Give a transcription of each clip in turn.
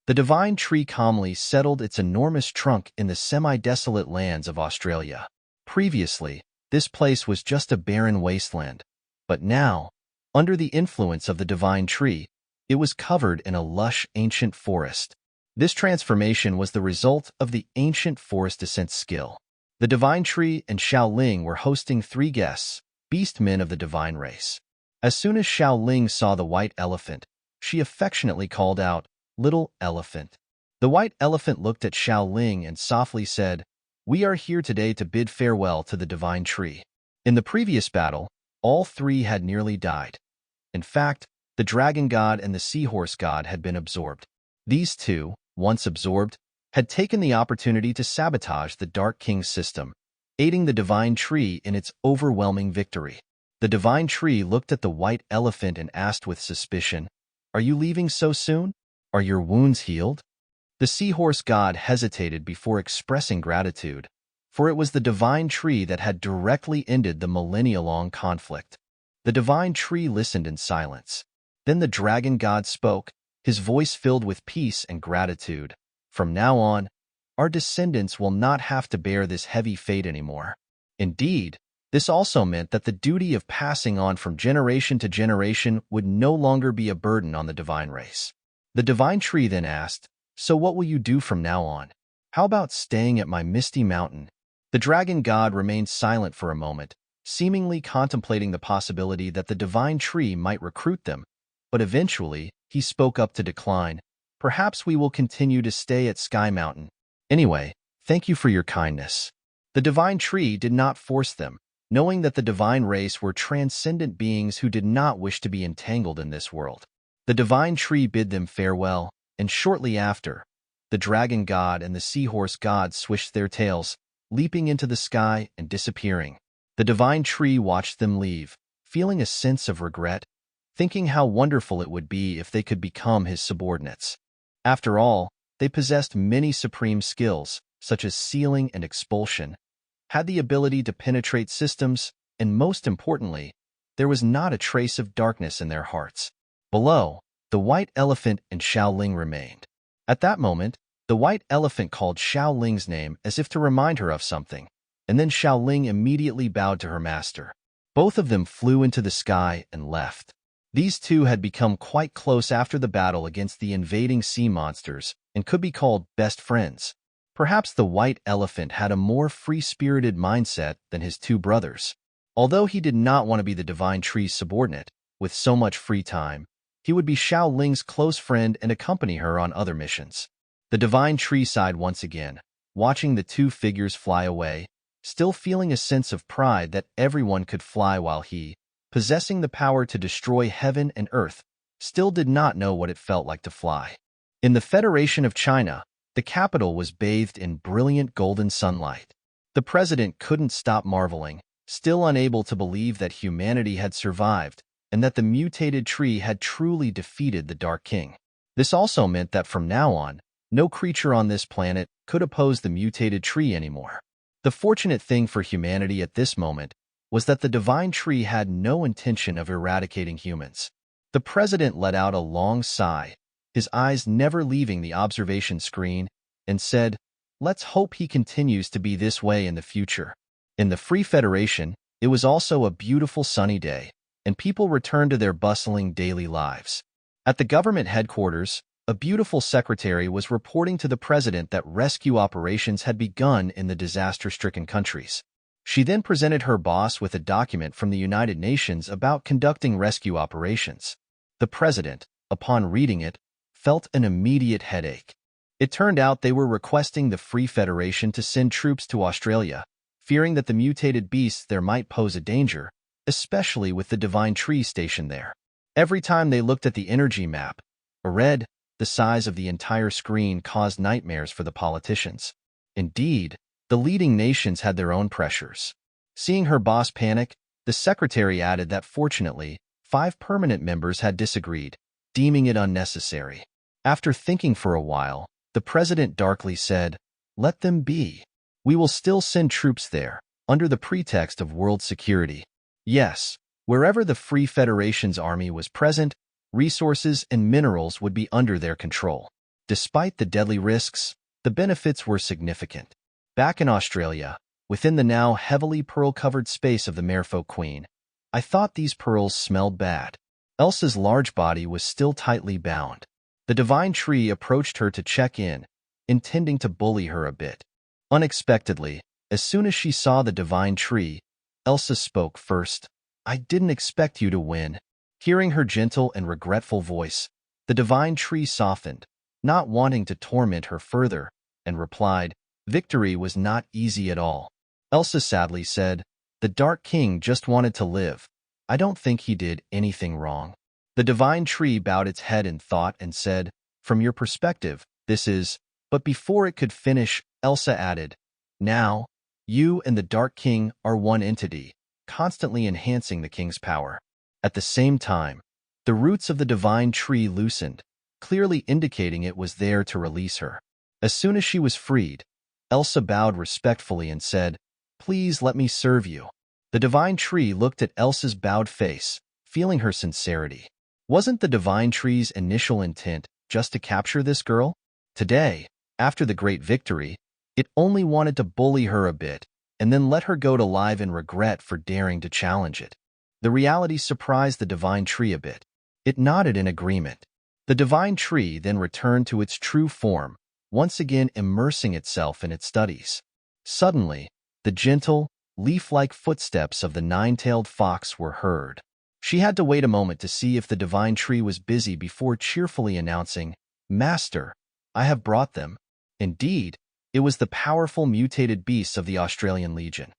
The divine tree calmly settled its enormous trunk in the semi-desolate lands of Australia. Previously, this place was just a barren wasteland, but now, under the influence of the divine tree, it was covered in a lush ancient forest. This transformation was the result of the ancient forest descent skill. The divine tree and Xiaoling were hosting 3 guests, beast men of the divine race. As soon as Xiaoling saw the white elephant, she affectionately called out, "Little elephant." The white elephant looked at Xiaoling and softly said, "We are here today to bid farewell to the divine tree." In the previous battle, all 3 had nearly died. In fact, the dragon god and the seahorse god had been absorbed. These 2, once absorbed, had taken the opportunity to sabotage the Dark King's system, aiding the divine tree in its overwhelming victory. The divine tree looked at the white elephant and asked with suspicion, "Are you leaving so soon? Are your wounds healed?" The seahorse god hesitated before expressing gratitude, for it was the divine tree that had directly ended the millennia-long conflict. The divine tree listened in silence. Then the dragon god spoke, his voice filled with peace and gratitude. "From now on, our descendants will not have to bear this heavy fate anymore." Indeed, this also meant that the duty of passing on from generation to generation would no longer be a burden on the divine race. The divine tree then asked, "So what will you do from now on? How about staying at my misty mountain?" The dragon god remained silent for a moment, seemingly contemplating the possibility that the divine tree might recruit them, but eventually he spoke up to decline. "Perhaps we will continue to stay at Sky Mountain. Anyway, thank you for your kindness." The divine tree did not force them, knowing that the divine race were transcendent beings who did not wish to be entangled in this world. The divine tree bid them farewell, and shortly after, the dragon god and the seahorse god swished their tails, leaping into the sky and disappearing. The divine tree watched them leave, feeling a sense of regret, thinking how wonderful it would be if they could become his subordinates. After all, they possessed many supreme skills, such as sealing and expulsion, had the ability to penetrate systems, and most importantly, there was not a trace of darkness in their hearts. Below, the white elephant and Xiaoling remained. At that moment, the white elephant called Xiaoling's name as if to remind her of something, and then Xiaoling immediately bowed to her master. Both of them flew into the sky and left. These 2 had become quite close after the battle against the invading sea monsters and could be called best friends. Perhaps the white elephant had a more free-spirited mindset than his 2 brothers. Although he did not want to be the divine tree's subordinate, with so much free time, he would be Xiaoling's close friend and accompany her on other missions. The divine tree sighed once again, watching the 2 figures fly away, still feeling a sense of pride that everyone could fly while he, possessing the power to destroy heaven and earth, still did not know what it felt like to fly. In the Federation of China, the capital was bathed in brilliant golden sunlight. The president couldn't stop marveling, still unable to believe that humanity had survived and that the mutated tree had truly defeated the Dark King. This also meant that from now on, no creature on this planet could oppose the mutated tree anymore. The fortunate thing for humanity at this moment was that the divine tree had no intention of eradicating humans. The president let out a long sigh, his eyes never leaving the observation screen, and said, "Let's hope he continues to be this way in the future." In the Free Federation, it was also a beautiful sunny day, and people returned to their bustling daily lives. At the government headquarters, a beautiful secretary was reporting to the president that rescue operations had begun in the disaster-stricken countries. She then presented her boss with a document from the United Nations about conducting rescue operations. The president, upon reading it, felt an immediate headache. It turned out they were requesting the Free Federation to send troops to Australia, fearing that the mutated beasts there might pose a danger, especially with the divine tree stationed there. Every time they looked at the energy map, a red, the size of the entire screen caused nightmares for the politicians. Indeed, the leading nations had their own pressures. Seeing her boss panic, the secretary added that fortunately, 5 permanent members had disagreed, deeming it unnecessary. After thinking for a while, the president darkly said, "Let them be. We will still send troops there, under the pretext of world security. Yes, wherever the Free Federation's army was present, resources and minerals would be under their control." Despite the deadly risks, the benefits were significant. Back in Australia, within the now heavily pearl-covered space of the Merfolk Queen, I thought these pearls smelled bad. Elsa's large body was still tightly bound. The divine tree approached her to check in, intending to bully her a bit. Unexpectedly, as soon as she saw the divine tree, Elsa spoke first. "I didn't expect you to win." Hearing her gentle and regretful voice, the divine tree softened, not wanting to torment her further, and replied, "Victory was not easy at all." Elsa sadly said, "The Dark King just wanted to live. I don't think he did anything wrong." The divine tree bowed its head in thought and said, "From your perspective, this is—" But before it could finish, Elsa added, "Now, you and the Dark King are one entity, constantly enhancing the king's power." At the same time, the roots of the divine tree loosened, clearly indicating it was there to release her. As soon as she was freed, Elsa bowed respectfully and said, "Please let me serve you." The divine tree looked at Elsa's bowed face, feeling her sincerity. Wasn't the divine tree's initial intent just to capture this girl? Today, after the great victory, it only wanted to bully her a bit and then let her go to live in regret for daring to challenge it. The reality surprised the divine tree a bit. It nodded in agreement. The divine tree then returned to its true form, once again immersing itself in its studies. Suddenly, the gentle, leaf-like footsteps of the nine-tailed fox were heard. She had to wait a moment to see if the divine tree was busy before cheerfully announcing, "Master, I have brought them." Indeed, it was the powerful mutated beasts of the Australian Legion.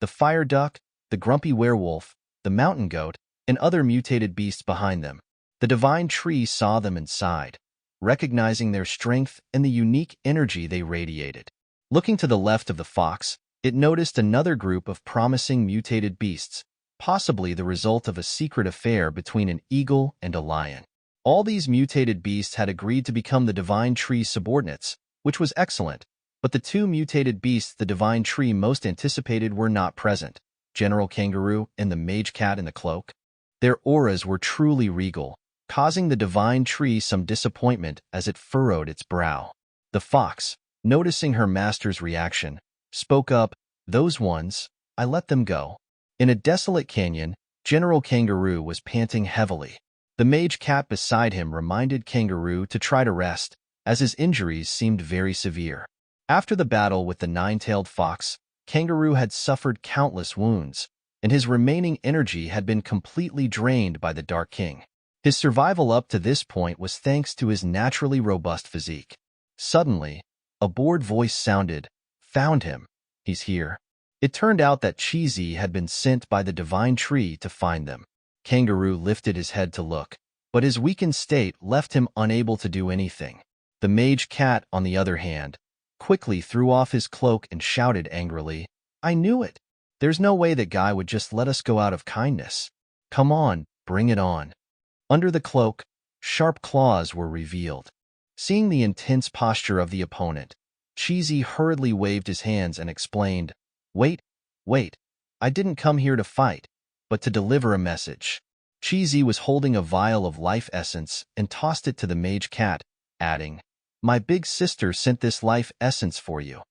The fire duck, the grumpy werewolf, the mountain goat, and other mutated beasts behind them. The divine tree saw them and sighed, recognizing their strength and the unique energy they radiated. Looking to the left of the fox, it noticed another group of promising mutated beasts, possibly the result of a secret affair between an eagle and a lion. All these mutated beasts had agreed to become the divine tree's subordinates, which was excellent, but the two mutated beasts the divine tree most anticipated were not present: General Kangaroo and the mage cat in the cloak. Their auras were truly regal, causing the divine tree some disappointment as it furrowed its brow. The fox, noticing her master's reaction, spoke up, "Those ones, I let them go." In a desolate canyon, General Kangaroo was panting heavily. The mage cat beside him reminded Kangaroo to try to rest, as his injuries seemed very severe. After the battle with the nine-tailed fox, Kangaroo had suffered countless wounds, and his remaining energy had been completely drained by the Dark King. His survival up to this point was thanks to his naturally robust physique. Suddenly, a bored voice sounded, "Found him. He's here." It turned out that Cheesy had been sent by the divine tree to find them. Kangaroo lifted his head to look, but his weakened state left him unable to do anything. The mage cat, on the other hand, quickly threw off his cloak and shouted angrily, "I knew it! There's no way that guy would just let us go out of kindness. Come on, bring it on." Under the cloak, sharp claws were revealed. Seeing the intense posture of the opponent, Cheesy hurriedly waved his hands and explained, Wait, I didn't come here to fight, but to deliver a message." Cheesy was holding a vial of life essence and tossed it to the mage cat, adding, "My big sister sent this life essence for you.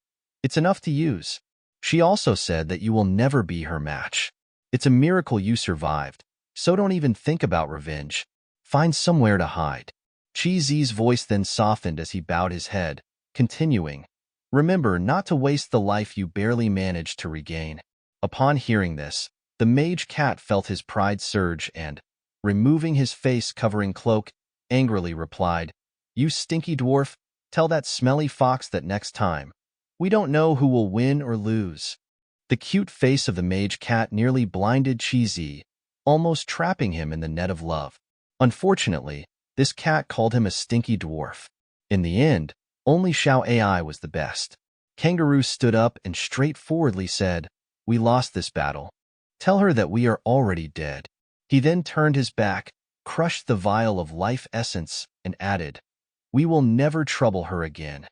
It's enough to use. She also said that you will never be her match. It's a miracle you survived, so don't even think about revenge. Find somewhere to hide." Cheesy's voice then softened as he bowed his head, continuing, "Remember not to waste the life you barely managed to regain." Upon hearing this, the mage cat felt his pride surge and, removing his face-covering cloak, angrily replied, "You stinky dwarf, tell that smelly fox that next time. We don't know who will win or lose." The cute face of the mage cat nearly blinded Cheesy, almost trapping him in the net of love. Unfortunately, this cat called him a stinky dwarf. In the end, only Xiao AI was the best. Kangaroo stood up and straightforwardly said, "We lost this battle. Tell her that we are already dead." He then turned his back, crushed the vial of life essence, and added, "We will never trouble her again."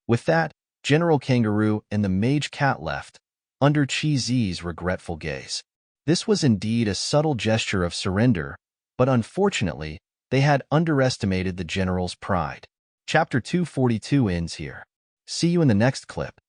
With that, General Kangaroo and the mage cat left, under Cheesy's regretful gaze. This was indeed a subtle gesture of surrender, but unfortunately, they had underestimated the general's pride. Chapter 242 ends here. See you in the next clip.